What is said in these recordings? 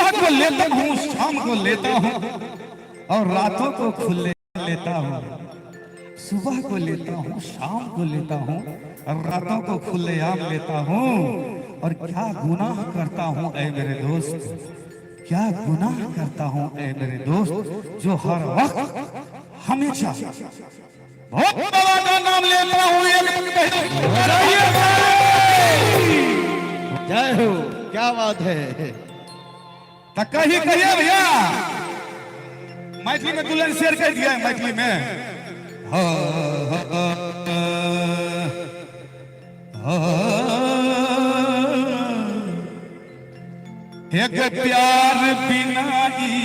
सुबह को लेता हूँ, शाम को लेता हूँ और रातों को खुले लेता हूँ। सुबह को लेता हूँ, शाम को लेता हूँ और रातों को खुलेआम लेता हूँ। और क्या गुनाह करता हूँ ऐ मेरे दोस्त, क्या गुनाह करता हूँ ऐ मेरे दोस्त, जो हर वक्त हमेशा बहुत बाबा का नाम लेता हूँ। जय हो, क्या बात है। तो कहिए भैया, मैथिली में दुल्हन शेर कह दिया है मैथिली में। एक प्यार बिना की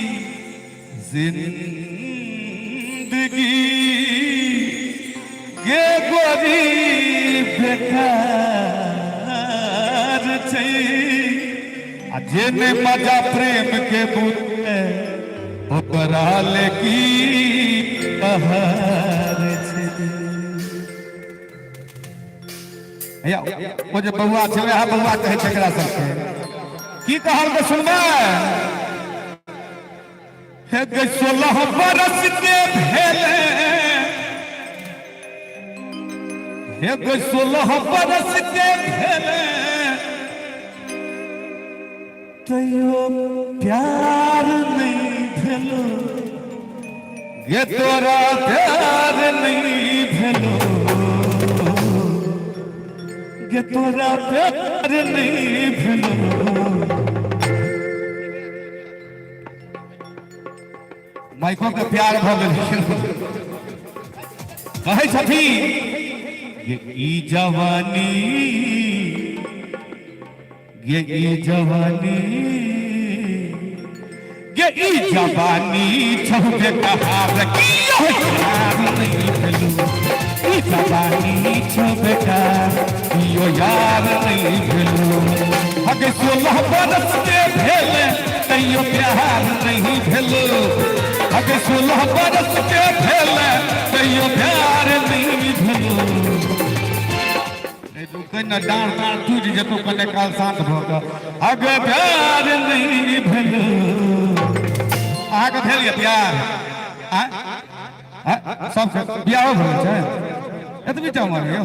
जिंदगी ये गोरी बेकार छे, जेने मजा प्रेम के बुते ओकरा लेकी बहार छे। भैया वो जे बउआ छे वह बउआ कहे छकरा सबके की कहल के सुनबे। हे गई 16 बरस के भेले, हे गई 16 बरस के भेले, तैयो प्यार नहीं भेलो, ये तोरा प्यार नहीं भेलो, ये तोरा प्यार नहीं भेलो। माइको के प्यार भ गेल कहे छथिन ये ई जवानी, ये ई जवानी, ये ई जवानी छहुबे कहार की यार नहीं भेलू, ई जवानी छहुबे कहार यो यार नहीं भेलू। हगे 16 बरस के भेले तैयो प्यार नहीं भेलू, हगे 16 बरस के भेले तैयो प्यार नहीं भेलू। कन्या डांड डांड टूट जतो कने काल शांत भ क अगे प्यार नहीं भेलो। अहाँ के भेल ये प्यार सब बियाह भेल छै एतबी टा उमर यौ।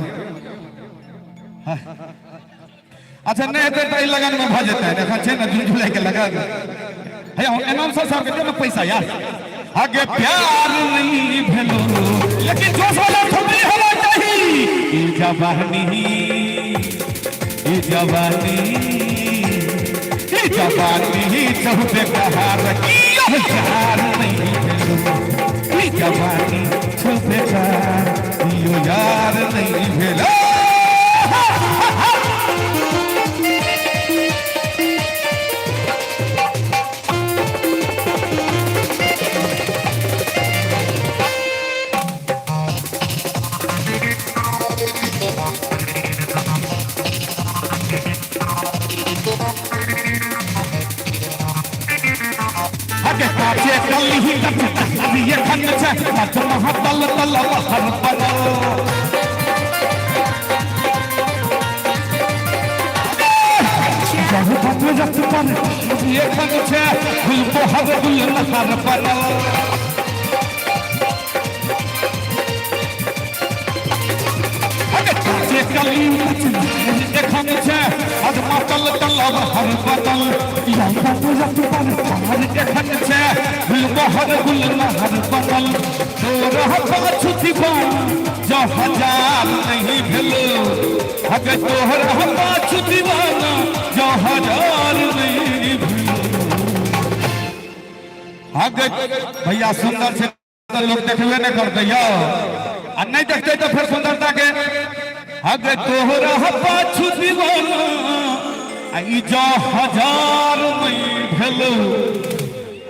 अच्छा नहीं हेतै त ई लगन में भ जेतै, देखा छै न जून जुलाई के लगन है अनाउंसर साहब के देना पैसा यार। अगे प्यार नहीं भेलो लेकिन जोश वाला ठोकरी होना चाहिए। ई जवानी, ई जवानी, ई जवानी छहुबे कहार की यार नहीं भेलो, ई जवानी छहुबे कहार यो यार नहीं भेलो। काचे कली ही अभी ये खन छे मत महतल तल हर पनो जब तक जब पर ये खन छे गुल बहर गुल हर पनो। काचे कली ये खन छे अद महतल तल हर पनो जब तक जब पर देखन छे गुल बहर गुल हर पतल तोर पाछू दीवाना जो हजार नहीं भेलो। अगे तोहर पाछू दीवाना जो हजार नहीं भेलो। अगे भैया सुंदर से तो लोग देखबे नहीं करते यो आ नहीं देखते तो फिर सुंदरता के। अगे तोहर पाछू दीवाना आई जो हजार नहीं भेलो,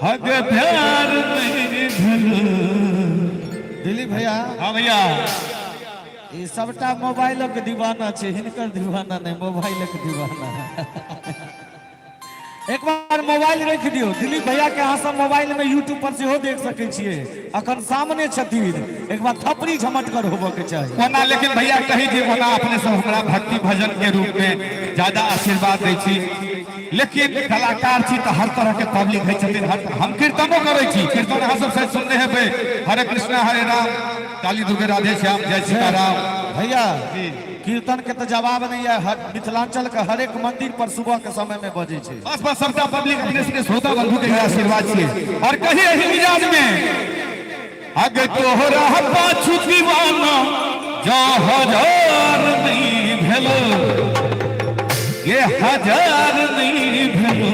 हगे प्यार नहीं भेलो। दिलीप भैया, हाँ भैया, ये सबटा मोबाइल के दीवाना छे, हिनकर दीवाना नहीं, मोबाइल के दीवाना। एक बार मोबाइल रख दियो दिलीप भैया के, अहाँ सब मोबाइल में यूट्यूब पर से देख सके छिए, अखन सामने छथिन, एक बार थपड़ी झमटकर होबे के चाहिए ओना। लेकिन भैया कही जे ओना अपने सब हमरा भक्ति भजन के रूप में ज्यादा आशीर्वाद दै छी। लेकिन कलाकार छी तो हर तरह के पब्लिक है छथिन। हम कीर्तनो करै छी, कीर्तन अहाँ सब शायद सुनने हेबै, हरे कृष्णा हरे राम, काली दुर्गे राधे श्याम, जय सीताराम। भैया कीर्तन के तो जवाब नहीं है। मिथिलांचल के हर एक मंदिर पर सुबह के समय में बजे छे। बस बस सबका पब्लिक अपने से श्रोता बंधु के आशीर्वाद छे। और कही एही मिजाज में आगे तोहरा पाछू दीवाना जो हजार नहीं भेलो, ये हजार नहीं भेलो।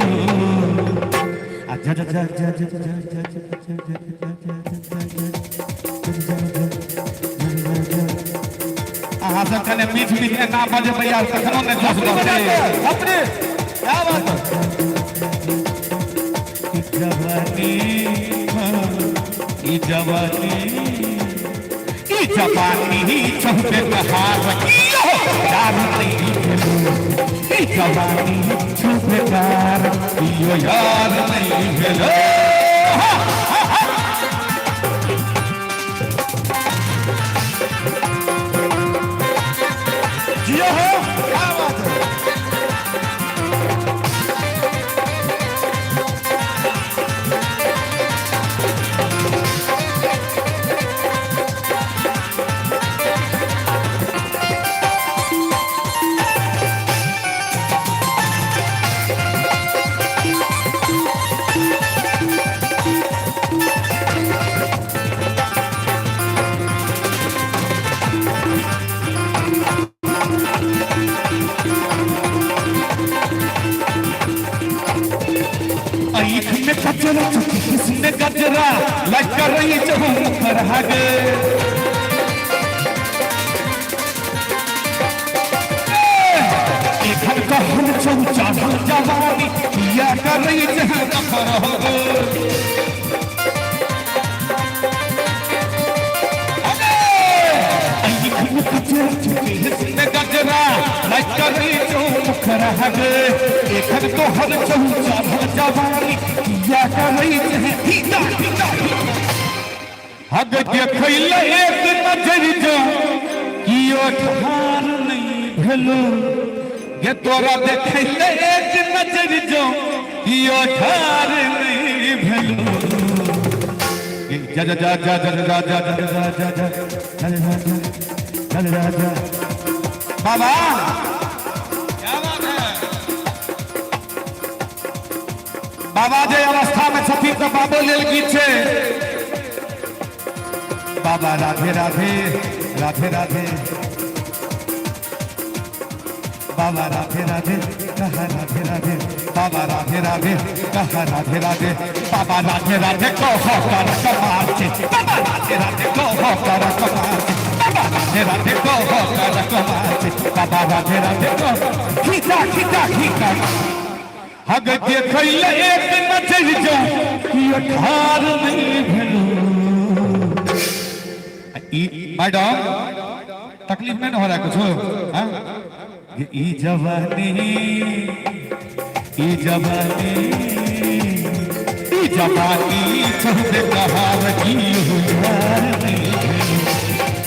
अहाँ सब कने बीच बीच में ना बजे भैया, तखनो ने जोश बजे अपने क्या बात है। जवानी ई जवानी ई जवानी चौबे कहार यार नहीं भेलो, ई जवानी चौबे कहार यो यार नहीं भेलो। जियो हो, क्या बात है। आँख में कचरा इसमें गजरा लग कर रही जहूं पर हगे। इधर का हम चौचा जवानी किया कर रही जहूं पर हगे। आँख में कचरा इसमें गजरा लग कर रही जहूं पर हगे। इधर तो हर चौचा जवानी किया कर रही जहूं हिता हिता हग देखैले एक नजर जो कियो ठार नहीं भेलो, ये तोरा देखैले एक नजर जो कियो ठार नहीं भेलो। जा जा जा जा जा जा जा जा जा बाबा क्या बात है। बाबा जे अवस्था में छथिन तो बाबो लेल गीत छै। बाबा राधे राधे राधे राधे, बाबा राधे राधे कहा राधे राधे, बाबा राधे राधे कहा राधे राधे, बाबा राधे राधे कहो कर कमाल छे, बाबा राधे राधे कहो कर कमाल छे, बाबा राधे राधे कहो कर कमाल छे, बाबा राधे राधे कहो खींचा खींचा खींचा हग देखैले एक नजर जो कियो ठार नहीं भेलो। मैडम तकलीफ नहीं हो रहा कुछ? ई जवानी ई जवानी ई जवानी चौबे कहार कियो यार नहीं भेलो,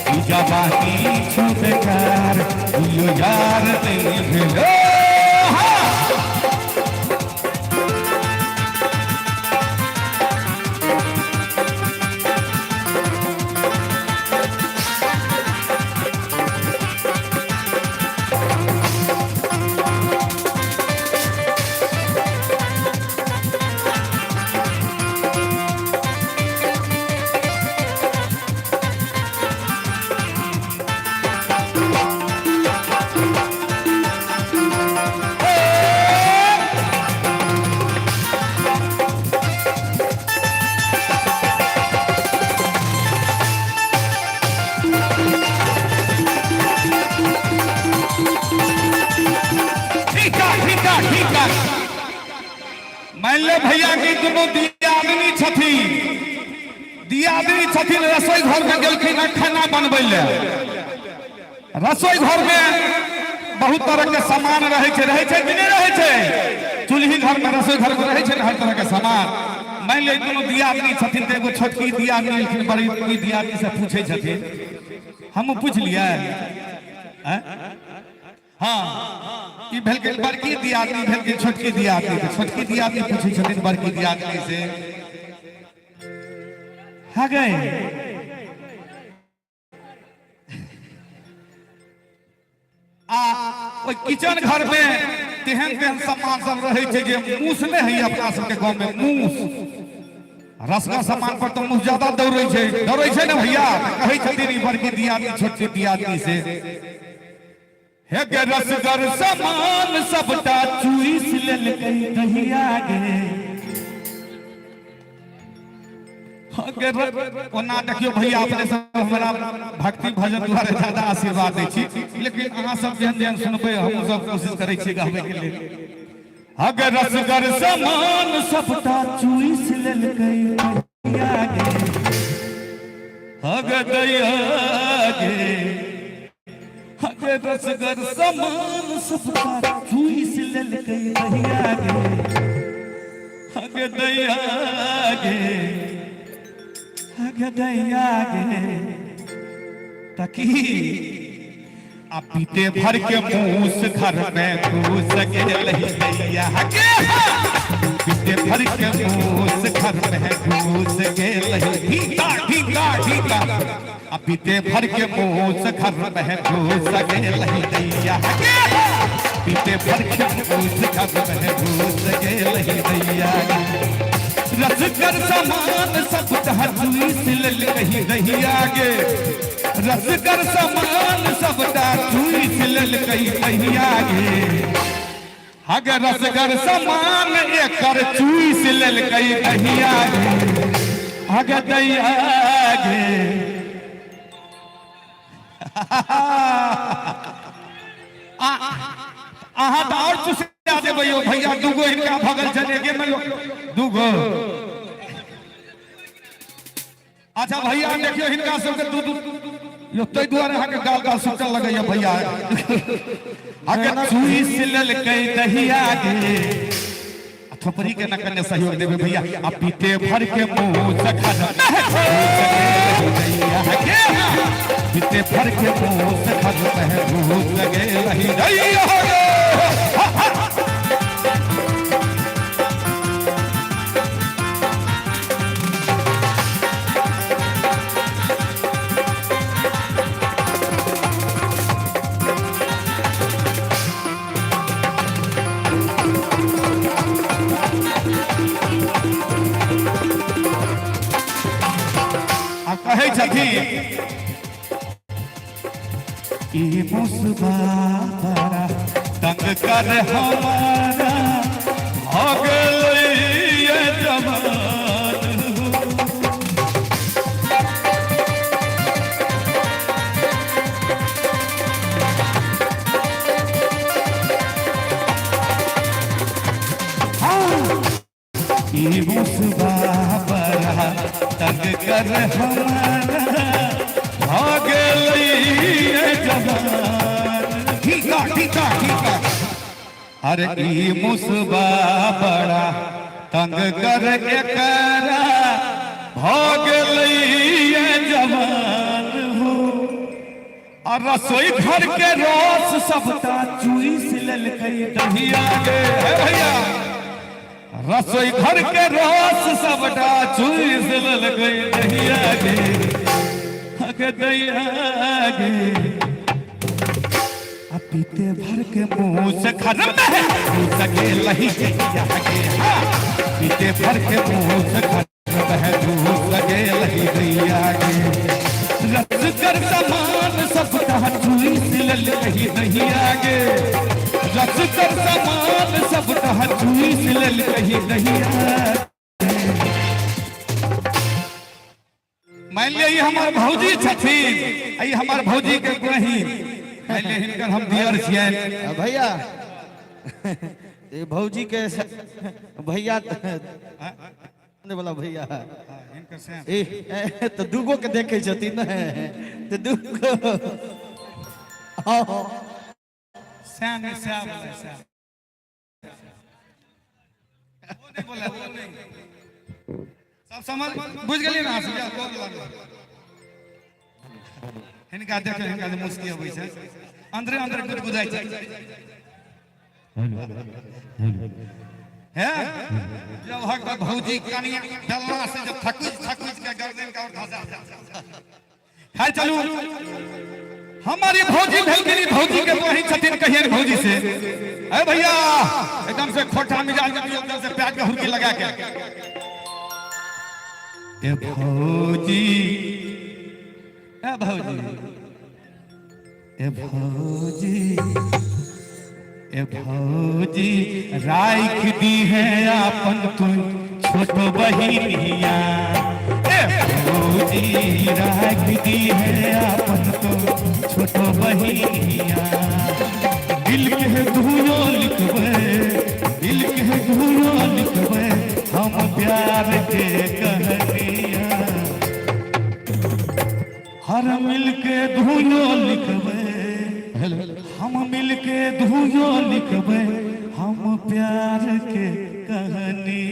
ई जवानी चौबे कहार कियो यार नहीं भेलो। मान ले भैया की दोनों दियादनी छथिन रसोई घर में गेलखिन खाना बनबै ले। रसोई घर में बहुत तरह के सामान रहे कि नहीं रहे छे? चूल्ही घर में रसोई घर में रहे छे हर तरह के सामान। मान ले दोनों दियादनी छथिन तो एगो छोटकी दियादनी लेकिन बड़ी दियादनी से पूछे छथिन, हम पूछ लिया हाँ ई भेल के बड़की दियादनी भेल के छोटकी दियादनी के छोटकी दियादनी पूछै छथिन बड़की दियादनी से हा गए ओइ किचन घर में तेहन तेहन सामान सब रहे छै जे मूस नहीं है अपना सबके गांव में मूस रसगा सामान पर तो मूस ज्यादा दौड़े छै ना भैया कहै छथिन ई बड़की दियादनी छोटकी दियादनी से हे गे रसगर सामान सबटा चुइस लेलकै दहिया गे ओना देखियो भैया अपने सब हमरा भक्ति भजन द्वारा ज्यादा आशीर्वाद दै छी लेकिन अहाँ सब जेहन जेहन सुनबै हम सब कोशिश करै छी गाबै के लेल अगर रसगर सामान सबटा चुइस लेलकै दहिया गे अगर दया गे अगर रसगर सामान सबटा चुइस लेलकै दहिया गे अगर दया गे गदैया गे तकी आ पीते भर के मूस घर में घुस गेल दैया गे पीते भर के मूस घर में घुस गेल ढीका ढीका ढीका आ पीते भर के मूस घर में घुस गेल दैया गे पीते भर के मूस घर में घुस गेल दैया रसगर सामान सबटा चुइस लेलकै दहिया गे रसगर सामान सबटा चुइस लेलकै दहिया गे हगे रसगर सामान एकर चुइस लेलकै दहिया गे हगे दैया गे अहाँ तो और चुसा देबै यो भैया दूगो इनका भगल चले गे में दूगो अच्छा भैया देखियो हिनका सबके दू यो तै दुआरे अहाँके गाल गाल सुचल लगैया भैया अगर चुइस लेलकै दहिया गे थोपरी के न कने सहयोग देबे भैया आ पीते भर के मुंह सखन दैया गे पीते भर के मुंह सखन महबूब लगे रही दैया गे कहे छथिन ई मुसबा बड़ा तंग कर हमारा हो गेलै ये जवान ई मुसबा बड़ा तंग कर हमारा हो गेलै ये जवान ठीका ठीका ठीका अरे ई मुसबा बड़ा तंग कर एकरा हो गेलै ये जवान हो और रसोई घर के रोस सबटा चुइस लेलकै दहिया गे भैया रसोई घर के रस सबटा चुइस लेलकै दहिया गे हगे दैया गे आ पीते भर के मुंह से खरम है घुस गेल दहिया गे पीते भर के मुंह से खरम है घुस गेल दहिया गे रसगर सामान सबटा चुइस लेलकै दहिया गे रसगर सामान सबटा चुइस लेलकै दहिया मान लिया ये हमार भौजी छथिन आई हमार भौजी के बहिन मान लिया हिनकर हम दियर छियन भैया ये भौजी के भैया ने बोला भैया हिनकर से ए तो दूगो के देखे छथिन न तो दूगो सैन से बोले सैन वो नहीं बोला वो नहीं सब समझ बुझ गेलिए ना हंस गया हिनका देखे हिनका मुश्किल होई छै अंदरे अंदरे कुछ बुझाई छै है जब हक भौजी कनिया डल्ला से जब थकुच के गर्दन का उठा है चलू हमारी भौजी भेलगिरी भौजी के वही छथिन कहिए भौजी से अरे भैया एकदम से खोटा मिजाज में एकदम से प्याज के हुरकी लगा के ए भौजी ए भौजी ए भौजी ए भौजी राख दी है आपन तू छोट बहिनिया ए भौजी राख दी है आपन तू छोट बहिनिया दिल के धुनो लिखबे हम प्यार के कहानिया हर मिल के धुनो लिखबे हम मिल के धुनो लिखबे हम प्यार के कहानी।